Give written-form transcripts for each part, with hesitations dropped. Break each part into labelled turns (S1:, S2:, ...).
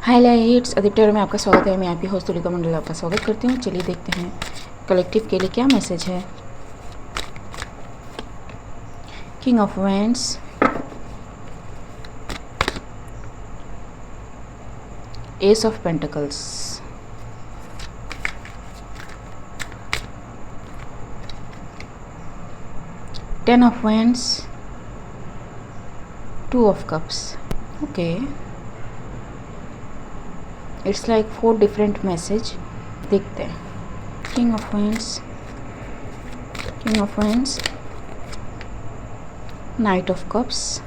S1: हाय lights, Aditya में आपका स्वागत है। मैं आपकी होस्ट तुलिका मंडल आपका स्वागत करती हूँ। चलिए देखते हैं कलेक्टिव के लिए क्या मैसेज है। King of wands, S of pentacles, ten of wands, to of cups. Okay, it's like 4 different message. देखते हैं। King of wands, king of wands, night of cups,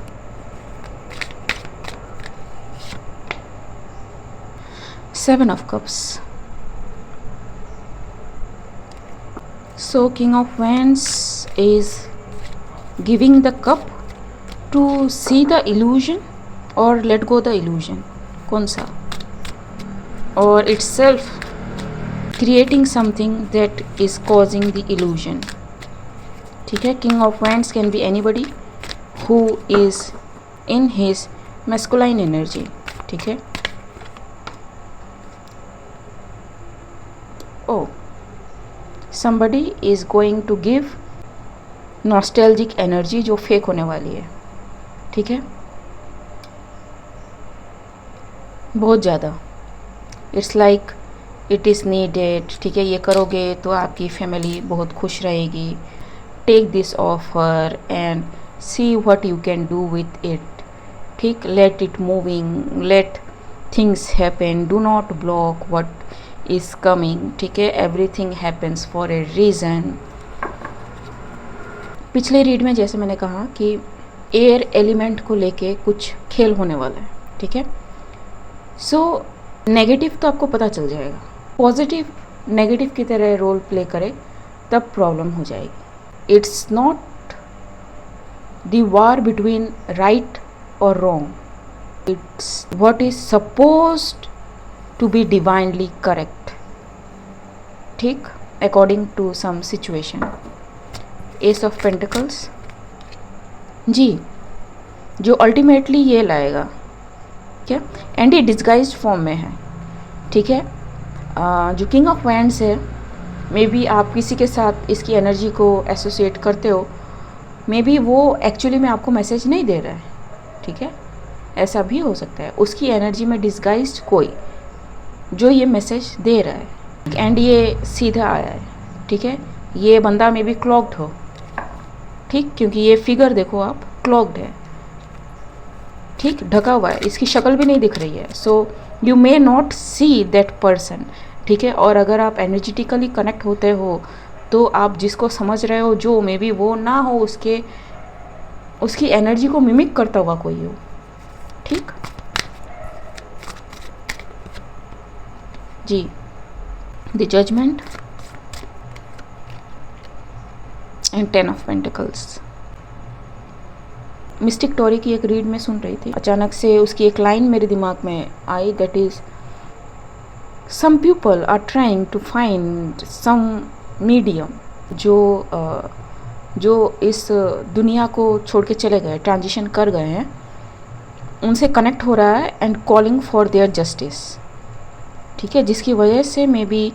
S1: seven of cups. So King of Wands is giving the cup to see the illusion or let go the illusion, कौन सा, or itself creating something that is causing the illusion. ठीक है, King of Wands can be anybody who is in his masculine energy. ठीक है, oh, somebody is going to give nostalgic energy जो fake होने वाली है। ठीक है, बहुत ज़्यादा, it's like it is needed. ठीक है, ये करोगे तो आपकी फैमिली बहुत खुश रहेगी। Take this offer and see what you can do with it. ठीक, let it moving, let things happen, do not block what is coming. ठीक है, everything happens for a reason. पिछले रीड में जैसे मैंने कहा कि एयर एलिमेंट को लेके कुछ खेल होने वाला है। ठीक है, सो नेगेटिव तो आपको पता चल जाएगा, पॉजिटिव नेगेटिव की तरह रोल प्ले करे तब प्रॉब्लम हो जाएगी। It's not the war between right और wrong, it's what is supposed to be divinely correct. ठीक, according to some situation. Ace of Pentacles, जी, जो अल्टीमेटली ये लाएगा क्या, एंड ये डिस्गाइज्ड फॉर्म में है। ठीक है, जो किंग ऑफ वैंड्स है, मे बी आप किसी के साथ इसकी एनर्जी को एसोसिएट करते हो, मे बी वो एक्चुअली में आपको मैसेज नहीं दे रहा है। ठीक है, ऐसा भी हो सकता है, उसकी एनर्जी में डिस्गाइज्ड कोई जो ये मैसेज दे रहा है, एंड ये सीधा आया है। ठीक है, ये बंदा में भी क्लॉक्ड हो। ठीक, क्योंकि ये फिगर देखो आप, क्लॉक्ड है। ठीक, ढका हुआ है, इसकी शक्ल भी नहीं दिख रही है। So you may not see that person. ठीक है, और अगर आप एनर्जेटिकली कनेक्ट होते हो तो आप जिसको समझ रहे हो, जो मे बी वो ना हो, उसकी एनर्जी को मिमिक करता हुआ कोई हो। ठीक जी, the judgement and 10 of pentacles. Mystic Tori की एक रीड में सुन रही थी, अचानक से उसकी एक लाइन मेरे दिमाग में आई, that is some people are trying to find some medium जो इस दुनिया को छोड़ के चले गए, ट्रांजिशन कर गए हैं, उनसे कनेक्ट हो रहा है and calling for their justice. ठीक है, जिसकी वजह से मे बी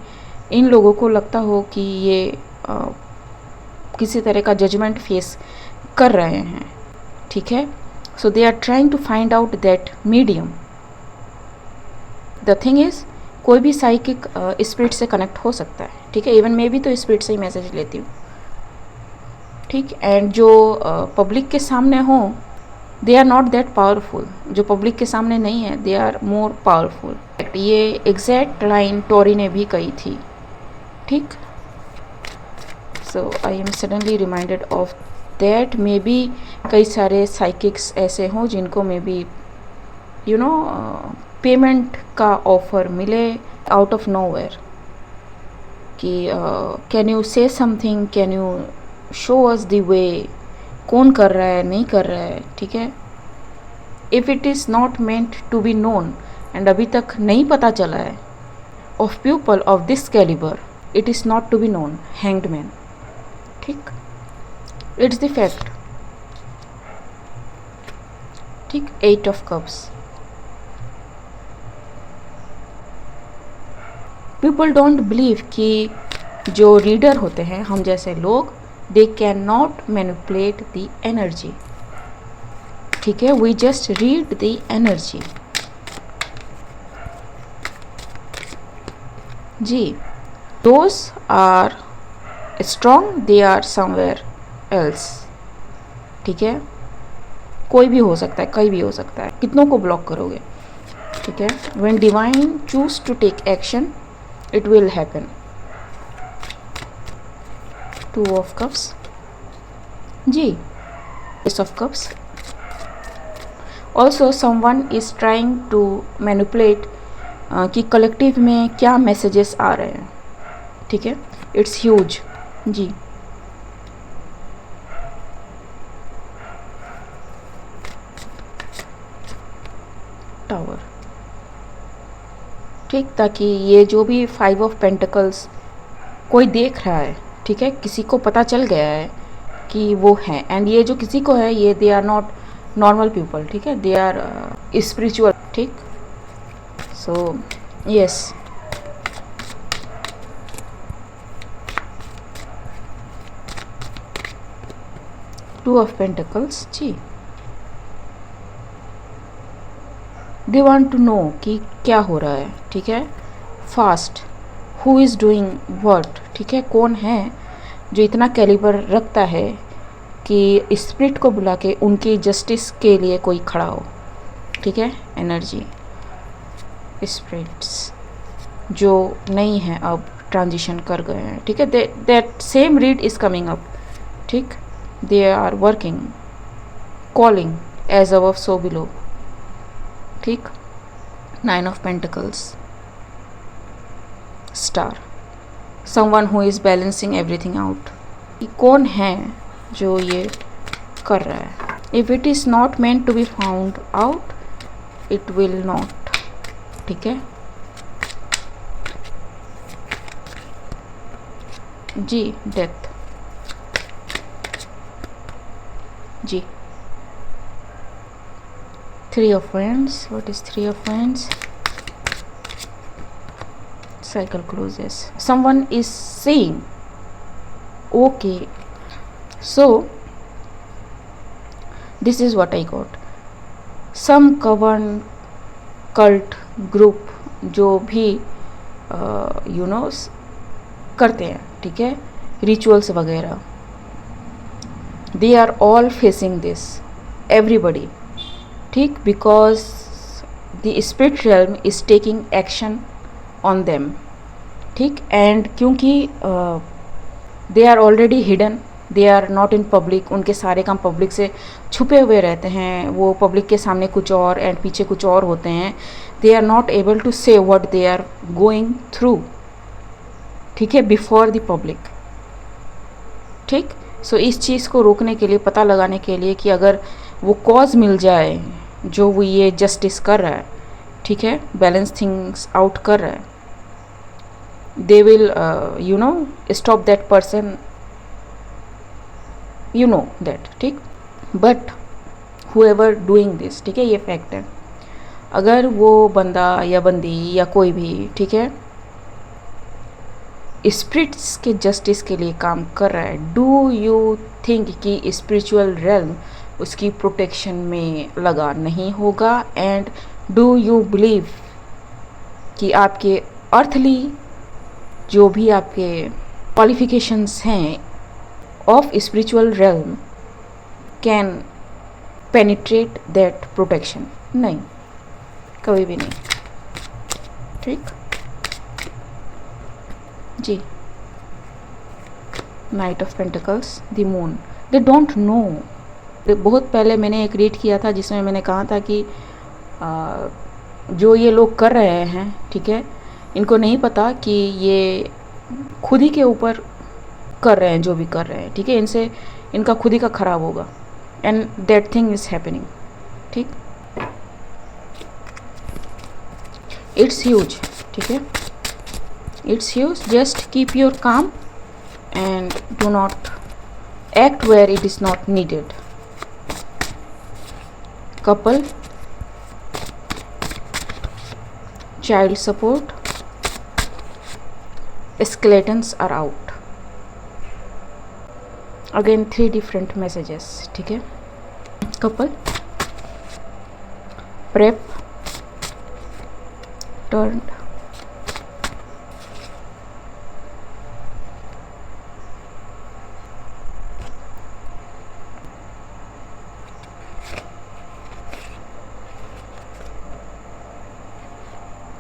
S1: इन लोगों को लगता हो कि ये किसी तरह का जजमेंट फेस कर रहे हैं। ठीक है, so they are trying to find out that medium. The thing is, कोई भी साइकिक स्पिरिट से कनेक्ट हो सकता है। ठीक है, इवन मैं भी तो स्पिरिट से ही मैसेज लेती हूँ। ठीक, एंड जो पब्लिक के सामने हो, they are not that powerful. जो पब्लिक के सामने नहीं है, दे आर मोर पावरफुल। ये एग्जैक्ट लाइन टॉरी ने भी कही थी। ठीक, so I am suddenly reminded of that. Maybe कई सारे साइकिक्स ऐसे हों जिनको maybe you know payment का ऑफर मिले आउट ऑफ नोवेयर कि can you say something, can you show us the way, कौन कर रहा है, नहीं कर रहा है। ठीक है, if it is not meant to be known, and अभी तक नहीं पता चला है, of people of this calibre, it is not to be known. Hanged man. ठीक, इट्स द फैक्ट। ठीक, 8 of cups, people don't believe कि जो रीडर होते हैं हम जैसे लोग, they can not manipulate the energy, ठीक है, we just read the energy. जी, those are strong, they are somewhere else, ठीक है, कोई भी हो सकता है, कहीं भी हो सकता है, कितनों को ब्लॉक करोगे, ठीक है। When divine choose to take action it will happen. Two of cups, जी, ace of cups. Also someone is trying to manipulate कि कलेक्टिव में क्या मैसेजेस आ रहे हैं, ठीक है, इट्स ह्यूज। जी, टावर, ठीक, ताकि ये जो भी 5 ऑफ पेंटिकल्स कोई देख रहा है, ठीक है, किसी को पता चल गया है कि वो है, एंड ये जो किसी को है ये they are not normal people, ठीक है, दे आर स्पिरिचुअल, ठीक। So yes, two of pentacles, जी, दे वांट टू नो कि क्या हो रहा है, ठीक है, fast, who is doing what, ठीक है, कौन है जो इतना कैलिबर रखता है कि स्पिरिट को बुला के उनकी जस्टिस के लिए कोई खड़ा हो, ठीक है, एनर्जी, स्पिरिट्स जो नहीं है अब ट्रांजिशन कर गए हैं, ठीक है, that same read is coming up, ठीक, they are working, calling as above so below, ठीक, 9 of pentacles, star, someone who is balancing everything out, कौन है जो ये कर रहा है, if it is not meant to be found out it will not, ठीक है, जी, डेथ, जी, 3 of wands, what is 3 of wands, cycle closes, someone is saying okay, so this is what I got, some coven cult group जो भी you know करते हैं, ठीक है, रिचुअल्स वगैरह, they are all facing this, everybody, ठीक, because the spirit realm is taking action on them, ठीक, and क्योंकि they are already hidden, they are not in public, उनके सारे काम पब्लिक से छुपे हुए रहते हैं, वो पब्लिक के सामने कुछ और एंड पीछे कुछ और होते हैं, they are not able to say what they are going through, ठीक है, बिफोर द पब्लिक, ठीक। सो इस चीज़ को रोकने के लिए, पता लगाने के लिए कि अगर वो कॉज मिल जाए जो वो ये जस्टिस कर रहा है, ठीक है, बैलेंस थिंग्स आउट कर रहा है, they will you know stop that person, you know that, ठीक, बट हुएवर डूइंग दिस, ठीक है, ये फैक्ट है, अगर वो बंदा या बंदी या कोई भी, ठीक है, स्पिरिट्स के जस्टिस के लिए काम कर रहा है, डू यू थिंक कि स्पिरिचुअल रेल्म उसकी प्रोटेक्शन में लगा नहीं होगा, एंड डू यू बिलीव कि आपके अर्थली जो भी आपके क्वालिफिकेशंस हैं of spiritual realm can penetrate that protection? नहीं, कभी भी नहीं, ठीक, जी। Knight of pentacles, the moon, they don't know. बहुत पहले मैंने एक रीड किया था जिसमें मैंने कहा था कि जो ये लोग कर रहे हैं, ठीक है, इनको नहीं पता कि ये खुद ही के ऊपर कर रहे हैं जो भी कर रहे हैं, ठीक है, इनसे इनका खुद ही का खराब होगा, and that thing is happening, ठीक, इट्स ह्यूज, ठीक है, it's huge, just keep your काम and do not act where it is not needed. Couple, child support, skeletons are out. Again 3 different messages. ठीक है, couple, prep, turned,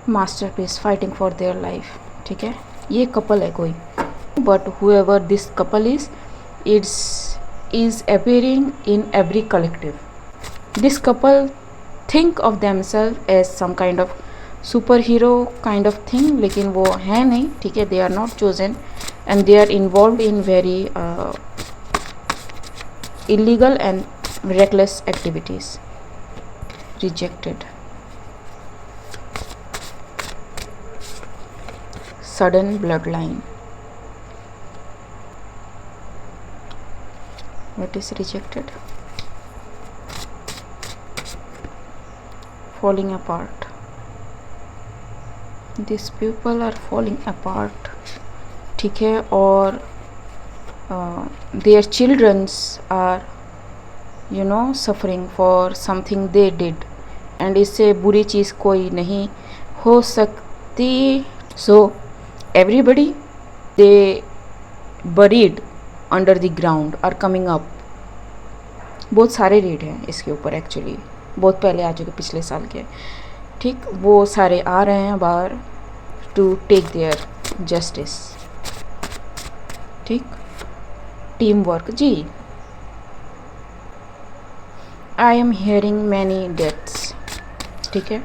S1: masterpiece, fighting for their life. ठीक है, ये couple है कोई, but however this couple is appearing in every collective. This couple think of themselves as some kind of superhero kind of thing, लेकिन वो है नहीं. ठीक है, they are not chosen and they are involved in very illegal and reckless activities. Rejected. Sudden bloodline. What is rejected? Falling apart. These people are falling apart. ठीक है, और their childrens are suffering for something they did, and इससे बुरी चीज़ कोई नहीं हो सकती. So everybody they buried under the ground are coming up. बहुत सारे रीड हैं इसके ऊपर एक्चुअली, बहुत पहले आ चुके, पिछले साल के. ठीक, वो सारे आ रहे हैं बाहर टू टेक देयर जस्टिस. ठीक, टीम वर्क जी. I am hearing many deaths. ठीक है,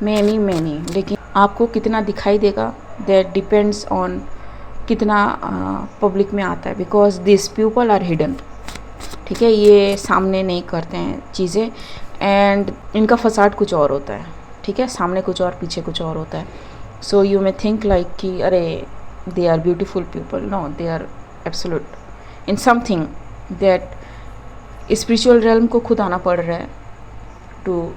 S1: मैनी, लेकिन आपको कितना दिखाई देगा दैट डिपेंड्स ऑन कितना पब्लिक में आता है, because this people are hidden. ठीक है, ये सामने नहीं करते हैं चीज़ें, एंड इनका फसाड कुछ और होता है. ठीक है, सामने कुछ और पीछे कुछ और होता है. So you may think like कि अरे they are beautiful people. No, they are absolute in something that spiritual realm को खुद आना पड़ रहा है to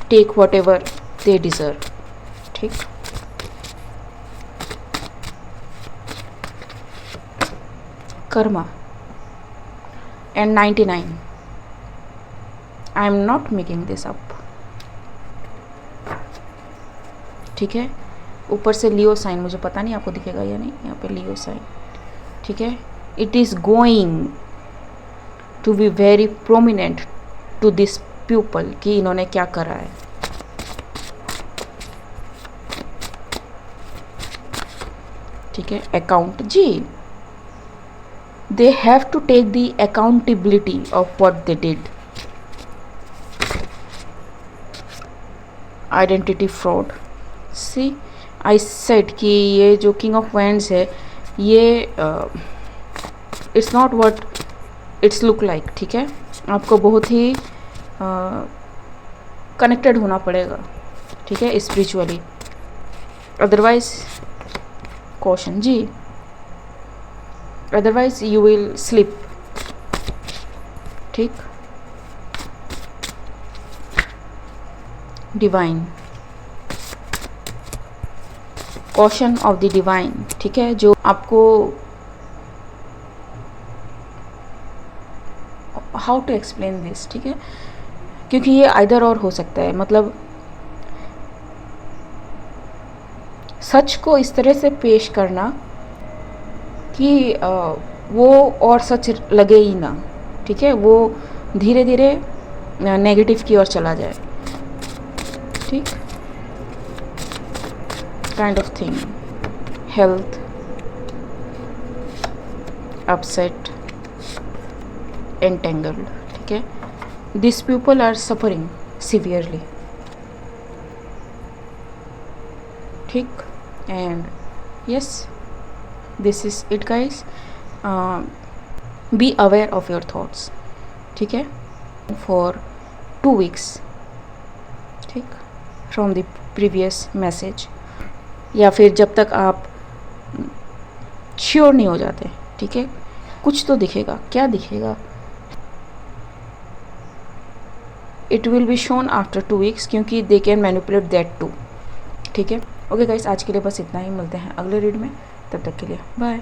S1: take whatever they deserve. ठीक, karma and 99. I am not making this up. ठीक है, ऊपर से लियो साइन, मुझे पता नहीं आपको दिखेगा या नहीं, यहाँ पे लियो साइन. ठीक है, it is going to be very prominent to this people कि इन्होंने क्या करा है. ठीक है, अकाउंट जी. They have to take the accountability of what they did. Identity fraud. See, I said कि ये जो किंग ऑफ वैंड्स है, ये it's not what it's look like. ठीक है, आपको बहुत ही कनेक्टेड होना पड़ेगा. ठीक है, स्पिरिचुअली, अदरवाइज कॉशन जी, अदरवाइज यू विल स्लिप. ठीक, divine, caution of the divine. ठीक है, जो आपको हाउ टू एक्सप्लेन दिस. ठीक है, क्योंकि ये आइदर और हो सकता है, मतलब सच को इस तरह से पेश करना कि वो और सच लगे ही ना. ठीक है, वो धीरे धीरे नेगेटिव की ओर चला जाए. ठीक, kind of thing. Health, upset, entangled. ठीक है, this people are suffering severely. ठीक, and yes, this is it guys. Be aware of your thoughts. ठीक है, for 2 weeks. ठीक, from the previous message, या फिर जब तक आप श्योर नहीं हो जाते. ठीक है, कुछ तो दिखेगा. क्या दिखेगा? It will be shown after 2 weeks, क्योंकि they can manipulate that too. ठीक है, ओके गाइस, आज के लिए बस इतना ही, मिलते हैं अगले रीड में, तब तक के लिए बाय।